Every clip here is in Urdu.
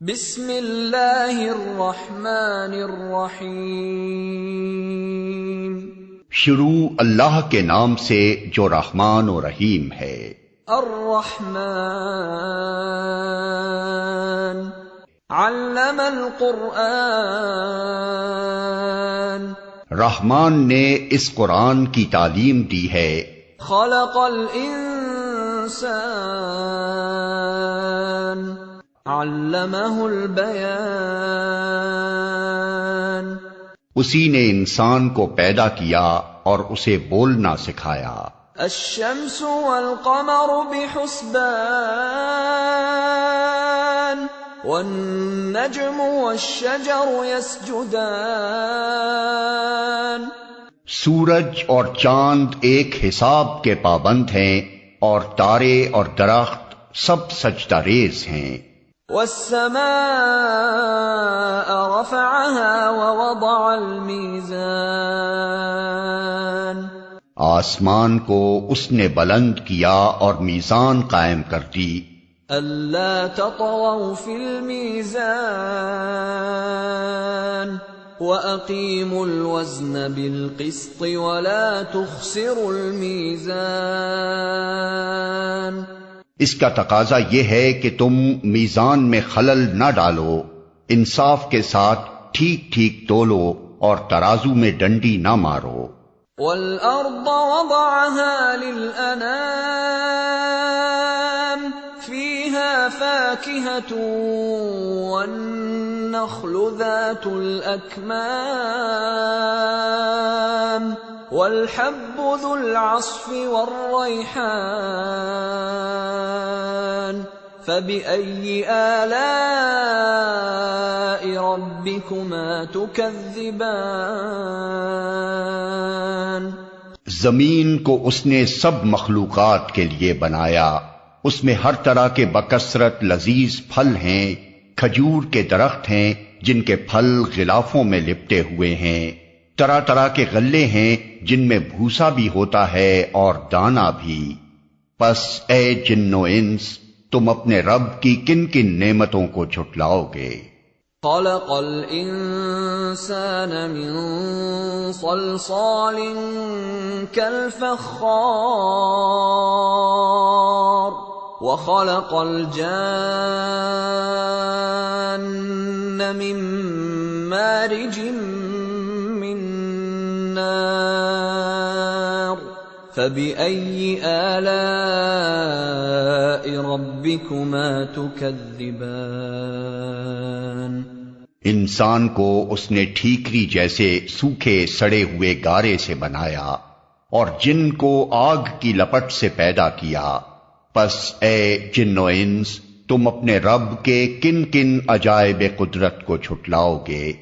بسم اللہ الرحمن الرحیم۔ شروع اللہ کے نام سے جو رحمان و رحیم ہے۔ الرحمن علم القرآن، رحمان نے اس قرآن کی تعلیم دی ہے۔ خلق الانسان علمہ البیان، اسی نے انسان کو پیدا کیا اور اسے بولنا سکھایا۔ الشمس والقمر بحسبان، والنجم والشجر يسجدان، سورج اور چاند ایک حساب کے پابند ہیں اور تارے اور درخت سب سجدہ ریز ہیں۔ والسماء رفعها ووضع الميزان، آسمان کو اس نے بلند کیا اور میزان قائم کر دی۔ ألا تطغوا في الميزان وأقيموا الوزن بالقسط ولا تخسروا الميزان، اس کا تقاضا یہ ہے کہ تم میزان میں خلل نہ ڈالو، انصاف کے ساتھ ٹھیک ٹھیک تولو اور ترازو میں ڈنڈی نہ مارو۔ والأرض وضعها للأنام، فيها فاكهة والنخل ذات الأكمام، والحب ذو العصف والريحان، فبأي آلاء ربكما تكذبان، زمین کو اس نے سب مخلوقات کے لیے بنایا، اس میں ہر طرح کے بکثرت لذیذ پھل ہیں، کھجور کے درخت ہیں جن کے پھل غلافوں میں لپٹے ہوئے ہیں، طرح طرح کے غلے ہیں جن میں بھوسا بھی ہوتا ہے اور دانا بھی۔ پس اے جن و انس، تم اپنے رب کی کن کن نعمتوں کو جھٹلاؤ گے؟ خلق الانسان من صلصال كالفخار، وخلق الجان من مارج من نار، فبأي آلاء ربكما تكذبان، انسان کو اس نے ٹھیکری جیسے سوکھے سڑے ہوئے گارے سے بنایا اور جن کو آگ کی لپٹ سے پیدا کیا۔ پس اے جن و انس، تم اپنے رب کے کن کن عجائب قدرت کو جھٹلاؤ گے؟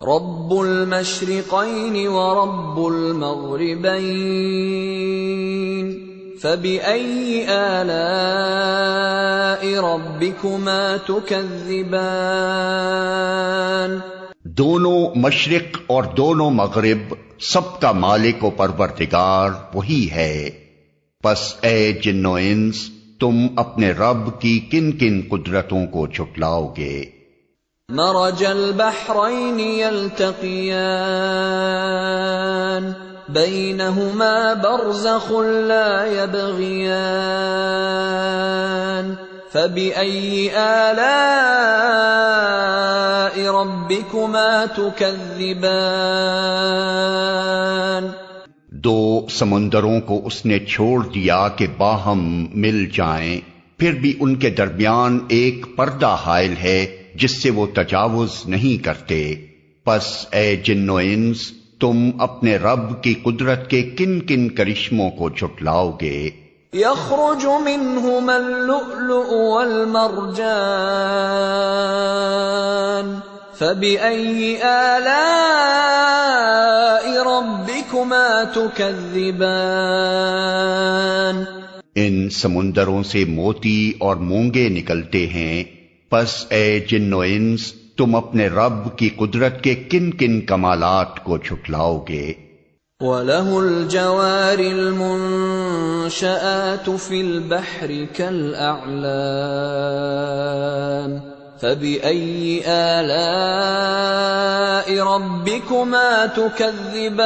رب المشرقین ورب المغربین، فبأي آلاء ربكما تكذبان، دونوں مشرق اور دونوں مغرب سب کا مالک و پروردگار وہی ہے۔ پس اے جن و انس، تم اپنے رب کی کن کن قدرتوں کو جھٹلاؤ گے؟ مرج البحرین یلتقیان، بینہما برزخ لا یبغیان، فبأي آلاء ربكما تكذبان، دو سمندروں کو اس نے چھوڑ دیا کہ باہم مل جائیں، پھر بھی ان کے درمیان ایک پردہ حائل ہے جس سے وہ تجاوز نہیں کرتے۔ پس اے جن و انس، تم اپنے رب کی قدرت کے کن کن کرشموں کو جھٹلاؤ گے؟ یخرج منہما اللؤلؤ والمرجان، فبأي آلاء ربكما تكذبان، ان سمندروں سے موتی اور مونگے نکلتے ہیں۔ پس اے جن و انس، تم اپنے رب کی قدرت کے کن کن کمالات کو جھٹلاؤ گے؟ وَلَهُ الْجَوَارِ الْمُنشَآتُ فِي الْبَحْرِ كَالْأَعْلَامِ فبأي آلاء ربكما تكذبان؟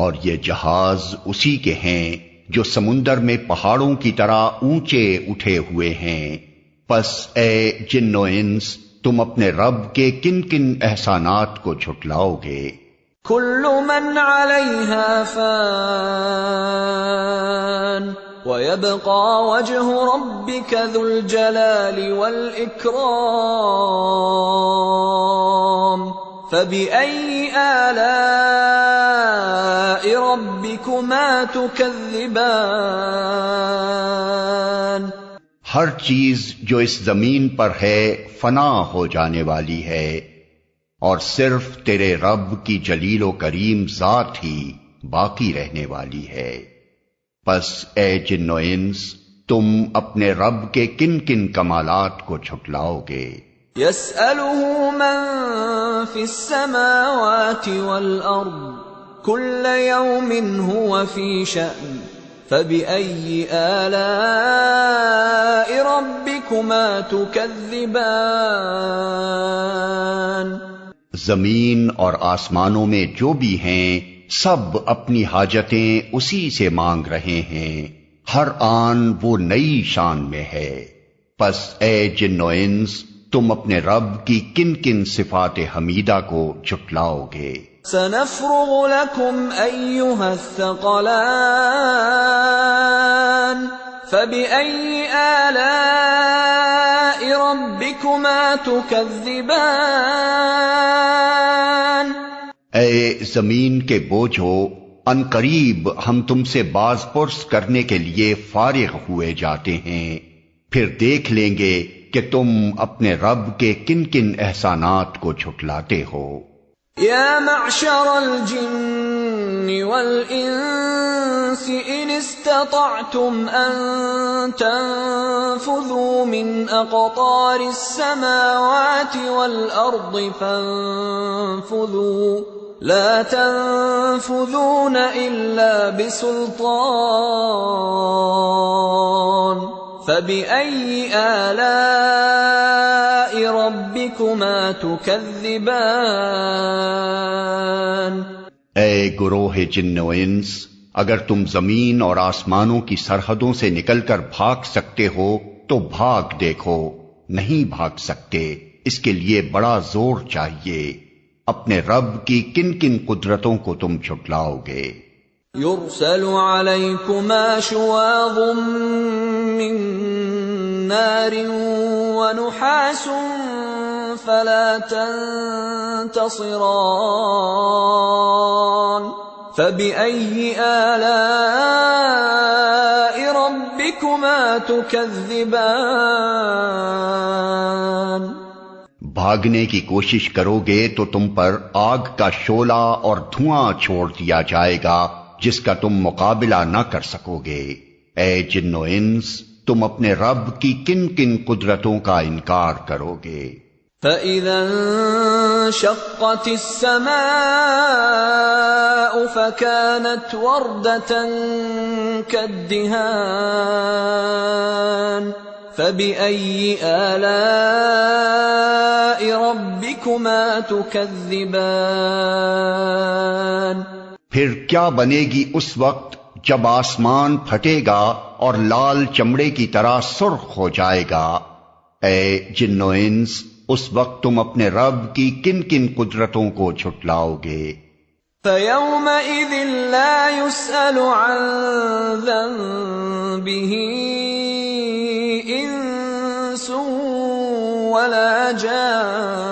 اور یہ جہاز اسی کے ہیں جو سمندر میں پہاڑوں کی طرح اونچے اٹھے ہوئے ہیں. پس اے جن و انس تم اپنے رب کے کن کن احسانات کو جھٹلاؤ گے؟ كل من عليها فان ويبقى وجه ربك ذو الجلال والإكرام فبأي آلاء ربكما تكذبان؟ ہر چیز جو اس زمین پر ہے فنا ہو جانے والی ہے، اور صرف تیرے رب کی جلیل و کریم ذات ہی باقی رہنے والی ہے. پس اے جن و انس تم اپنے رب کے کن کن کمالات کو جھٹلاؤ گے؟ يسأله من في السماوات والأرض كل يوم هو في شأن فبأي آلاء ربكما تكذبان؟ زمین اور آسمانوں میں جو بھی ہیں سب اپنی حاجتیں اسی سے مانگ رہے ہیں، ہر آن وہ نئی شان میں ہے. پس اے جن و انس تم اپنے رب کی کن کن صفات حمیدہ کو جھٹلاؤ گے؟ سنفرغ لكم أيها الثقلان فبأي آلاء ربكما تكذبان؟ اے زمین کے بوجھو، عنقریب ہم تم سے باز پرس کرنے کے لیے فارغ ہوئے جاتے ہیں، پھر دیکھ لیں گے کہ تم اپنے رب کے کن کن احسانات کو جھٹلاتے ہو. يا معشر الجن والإنس إن استطعتم أن تنفذوا من أقطار السماوات والأرض فانفذوا لا تنفذون إلا بسلطان فبأي آلاء ربكما تكذبان؟ اے گروہ جن و انس، اگر تم زمین اور آسمانوں کی سرحدوں سے نکل کر بھاگ سکتے ہو تو بھاگ دیکھو، نہیں بھاگ سکتے اس کے لیے بڑا زور چاہیے. اپنے رب کی کن کن قدرتوں کو تم جھٹلاؤ گے؟ يرسل عليكما شواظ من نار ونحاس فلا تنتصران فبأي آلاء ربكما تكذبان؟ بھاگنے کی کوشش کرو گے تو تم پر آگ کا شعلہ اور دھواں چھوڑ دیا جائے گا جس کا تم مقابلہ نہ کر سکو گے. اے جن و انس تم اپنے رب کی کن کن قدرتوں کا انکار کرو گے؟ فَإِذَا انشَقَّتِ السَّمَاءُ فَكَانَتْ وَرْدَةً كَالدِّهَانِ فَبِأَيِّ آلَاءِ رَبِّكُمَا تُكَذِّبَانِ؟ پھر کیا بنے گی اس وقت جب آسمان پھٹے گا اور لال چمڑے کی طرح سرخ ہو جائے گا؟ اے جن و انس اس وقت تم اپنے رب کی کن کن قدرتوں کو جھٹلاؤ گے؟ فَيَوْمَئِذٍ لَا يُسْأَلُ عَنْ ذَنبِهِ إِنسٌ وَلَا جَانٌّ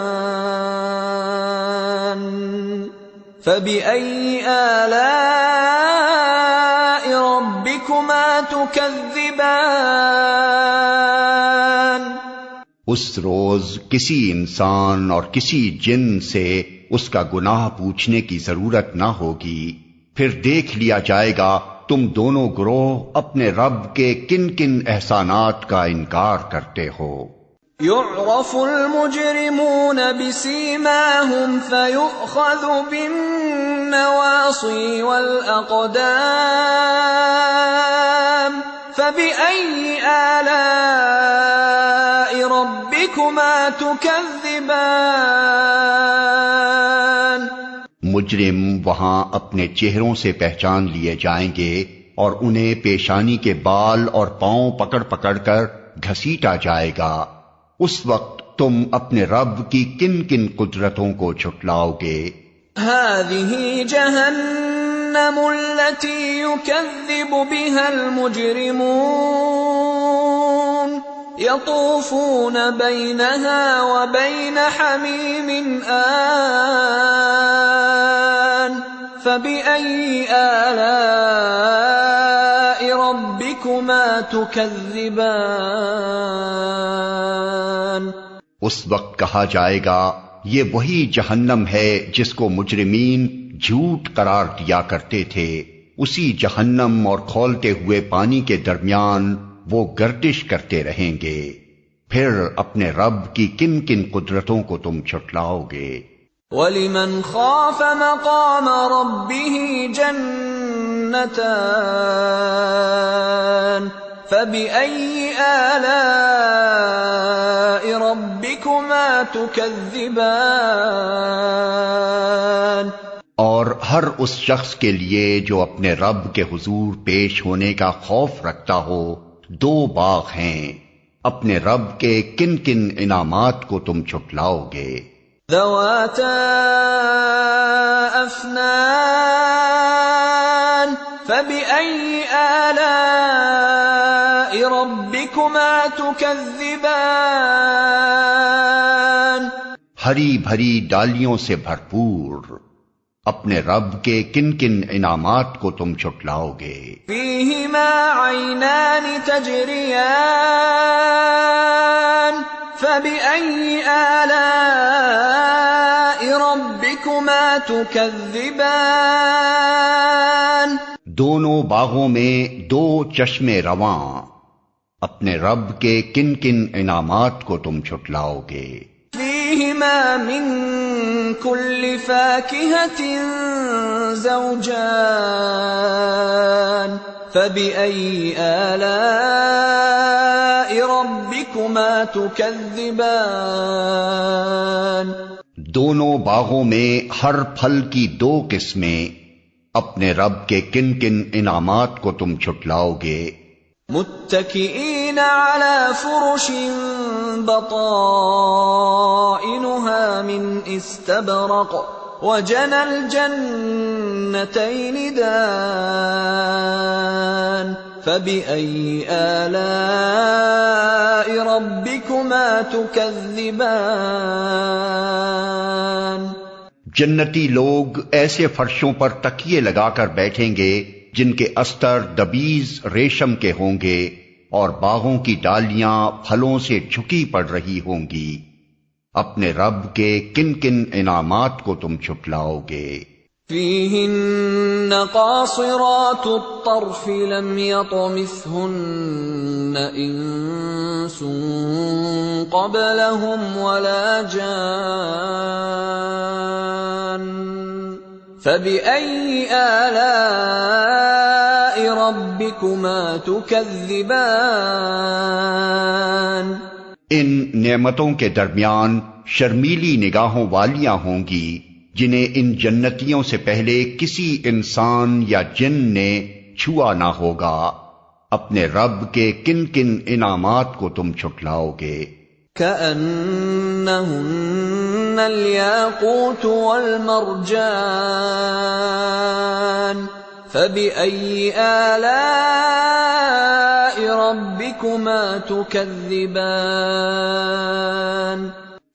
فَبِأَيِّ آلَاءِ رَبِّكُمَا تُكَذِّبَانِ؟ اس روز کسی انسان اور کسی جن سے اس کا گناہ پوچھنے کی ضرورت نہ ہوگی. پھر دیکھ لیا جائے گا تم دونوں گروہ اپنے رب کے کن کن احسانات کا انکار کرتے ہو. يُعْرَفُ الْمُجْرِمُونَ بِسِيمَاهُمْ فَيُؤْخَذُ بِالنَّوَاصِي وَالْأَقْدَامِ فَبِأَيِّ آلَاءِ ربكما تكذبان مجرم وہاں اپنے چہروں سے پہچان لیے جائیں گے اور انہیں پیشانی کے بال اور پاؤں پکڑ پکڑ کر گھسیٹا جائے گا۔ اس وقت تم اپنے رب کی کن کن قدرتوں کو جھٹلاؤ گے؟ هذه جهنم التي يكذب بها المجرمون يطوفون بينها وبين حميم آن فبأي آلاء ربكما تكذبان اس وقت کہا جائے گا یہ وہی جہنم ہے جس کو مجرمین جھوٹ قرار دیا کرتے تھے، اسی جہنم اور کھولتے ہوئے پانی کے درمیان وہ گردش کرتے رہیں گے، پھر اپنے رب کی کن کن قدرتوں کو تم جھٹلاؤ گے۔ وَلِمَنْ خَافَ مَقَامَ رَبِّهِ جَنَّتَانِ فَبِأَيِّ آلَاءِ رَبِّكُمَا تُكَذِّبَانِ اور ہر اس شخص کے لیے جو اپنے رب کے حضور پیش ہونے کا خوف رکھتا ہو دو باغ ہیں، اپنے رب کے کن کن انعامات کو تم جھٹلاؤ گے؟ ذواتا افنان فبأي آلاء ربكما تكذبان ہری بھری ڈالیوں سے بھرپور اپنے رب کے کن کن انعامات کو تم جھٹلاؤ گے؟ فيهما عينان تجريان فبأي آلاء ربكما تكذبان دونوں باغوں میں دو چشمے رواں، اپنے رب کے کن کن انعامات کو تم جھٹلاؤ گے؟ فيهما من كل فاكهة زوجان فبأي آلاء ربكما تكذبان دونوں باغوں میں ہر پھل کی دو قسمیں، اپنے رب کے کن کن انعامات کو تم جھٹلاؤ گے؟ متكئين على فرش بطائنها من استبرق وجنى الجنتين دان فبأي آلاء ربكما تكذبان جنتی لوگ ایسے فرشوں پر تکیے لگا کر بیٹھیں گے جن کے استر دبیز ریشم کے ہوں گے اور باغوں کی ڈالیاں پھلوں سے جھکی پڑ رہی ہوں گی، اپنے رب کے کن کن انعامات کو تم جھٹلاؤ گے؟ فيهن قاصرات الطرف لم يطمثهن انس قبلهم ولا جان فبأي آلاء ربكما تكذبان ان نعمتوں کے درمیان شرمیلی نگاہوں والیاں ہوں گی جنہیں ان جنتیوں سے پہلے کسی انسان یا جن نے چھوا نہ ہوگا، اپنے رب کے کن کن انعامات کو تم جھٹلاؤ گے؟ كأنهن الياقوت والمرجان فبأي آلاء ربكما تكذبان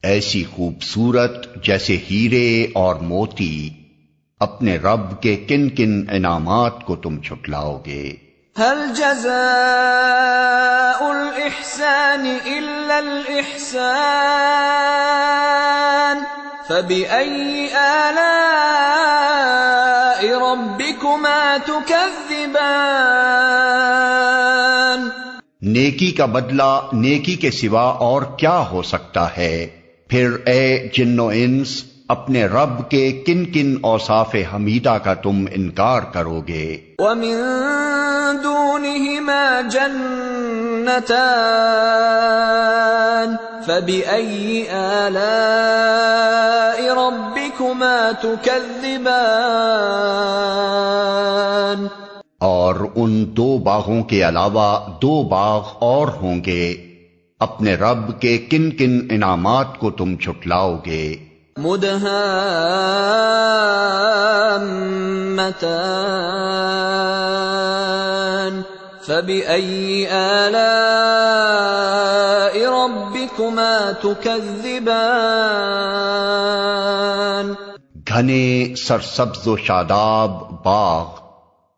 ایسی خوبصورت جیسے ہیرے اور موتی، اپنے رب کے کن کن انعامات کو تم جھٹلاؤ گے؟ هل جزاء الإحسان إلا الإحسان فبأي آلاء ربكما تكذبان نیکی کا بدلہ نیکی کے سوا اور کیا ہو سکتا ہے؟ پھر اے جن و انس اپنے رب کے کن کن اوصاف حمیدہ کا تم انکار کرو گے؟ وَمِن دُونِهِمَا جَنَّتَانِ فبأي آلاء ربكما تكذبان؟ اور ان 2 باغوں کے علاوہ 2 باغ اور ہوں گے، اپنے رب کے کن کن انعامات کو تم چھٹلاؤ گے؟ مدہامتان فبأي آلاء ربكما تكذبان؟ گھنے سرسبز و شاداب باغ،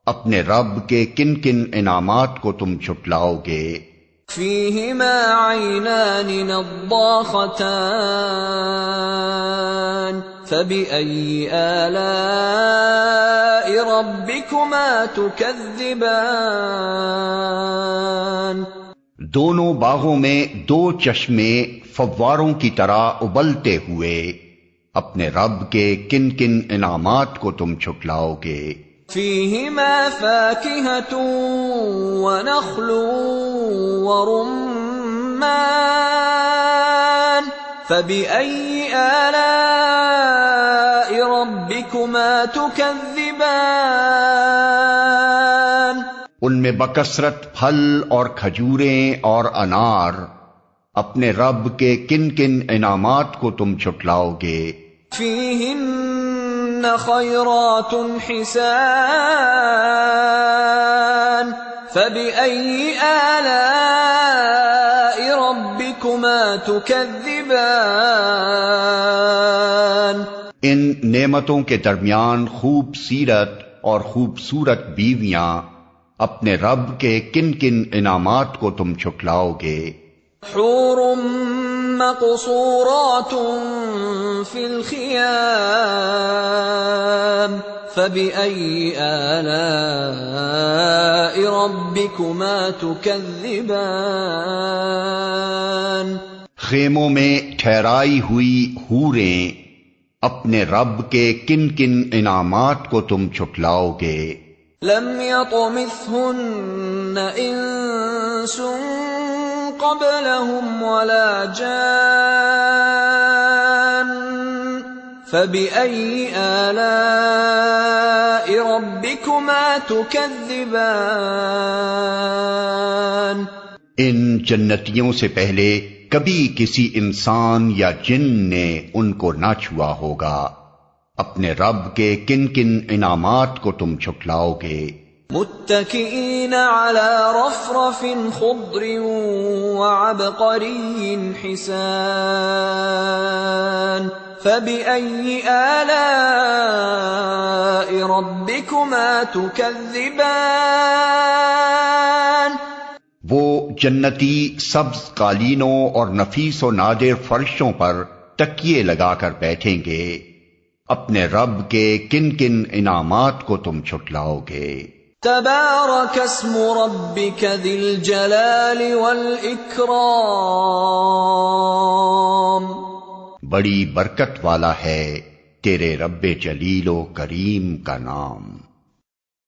اپنے رب کے کن کن انعامات کو تم چھٹلاؤ گے؟ فیہما عینان نضاختان فبأي آلاء ربكما تكذبان؟ دونوں باغوں میں 2 چشمے فواروں کی طرح ابلتے ہوئے، اپنے رب کے کن کن انعامات کو تم چھٹلاؤ گے؟ فیہما فاکہۃ ونخل ورمان فبأي آلاء ربكما تكذبان؟ ان میں بکثرت پھل اور کھجوریں اور انار، اپنے رب کے کن کن انعامات کو تم چھٹلاؤ گے؟ فیہن خیرات حسان فبأي آلاء ربكما تكذبان؟ ان نعمتوں کے درمیان خوب سیرت اور خوبصورت بیویاں، اپنے رب کے کن کن انعامات کو تم چھٹلاؤ گے؟ حور مقصورات فی الخیام فبأي آلاء ربكما تكذبان؟ خیموں میں ٹھہرائی ہوئی حوریں، اپنے رب کے کن کن انعامات کو تم چھٹلاؤ گے؟ لم يطمثهن انس قبلهم ولا جان فبأي آلاء ربكما تكذبان؟ ان جنتیوں سے پہلے کبھی کسی انسان یا جن نے ان کو نہ چھوا ہوگا، اپنے رب کے کن کن انعامات کو تم چھٹلاؤ گے؟ متکئین علی رفرف خضر وعبقری حسان فبأي آلاء ربكما تكذبان؟ وہ جنتی سبز قالینوں اور نفیس و نادر فرشوں پر تکیے لگا کر بیٹھیں گے، اپنے رب کے کن کن انعامات کو تم چھٹلاؤ گے؟ تبارک اسم ربک ذی الجلال والاکرام، بڑی برکت والا ہے تیرے رب جلیل و کریم کا نام۔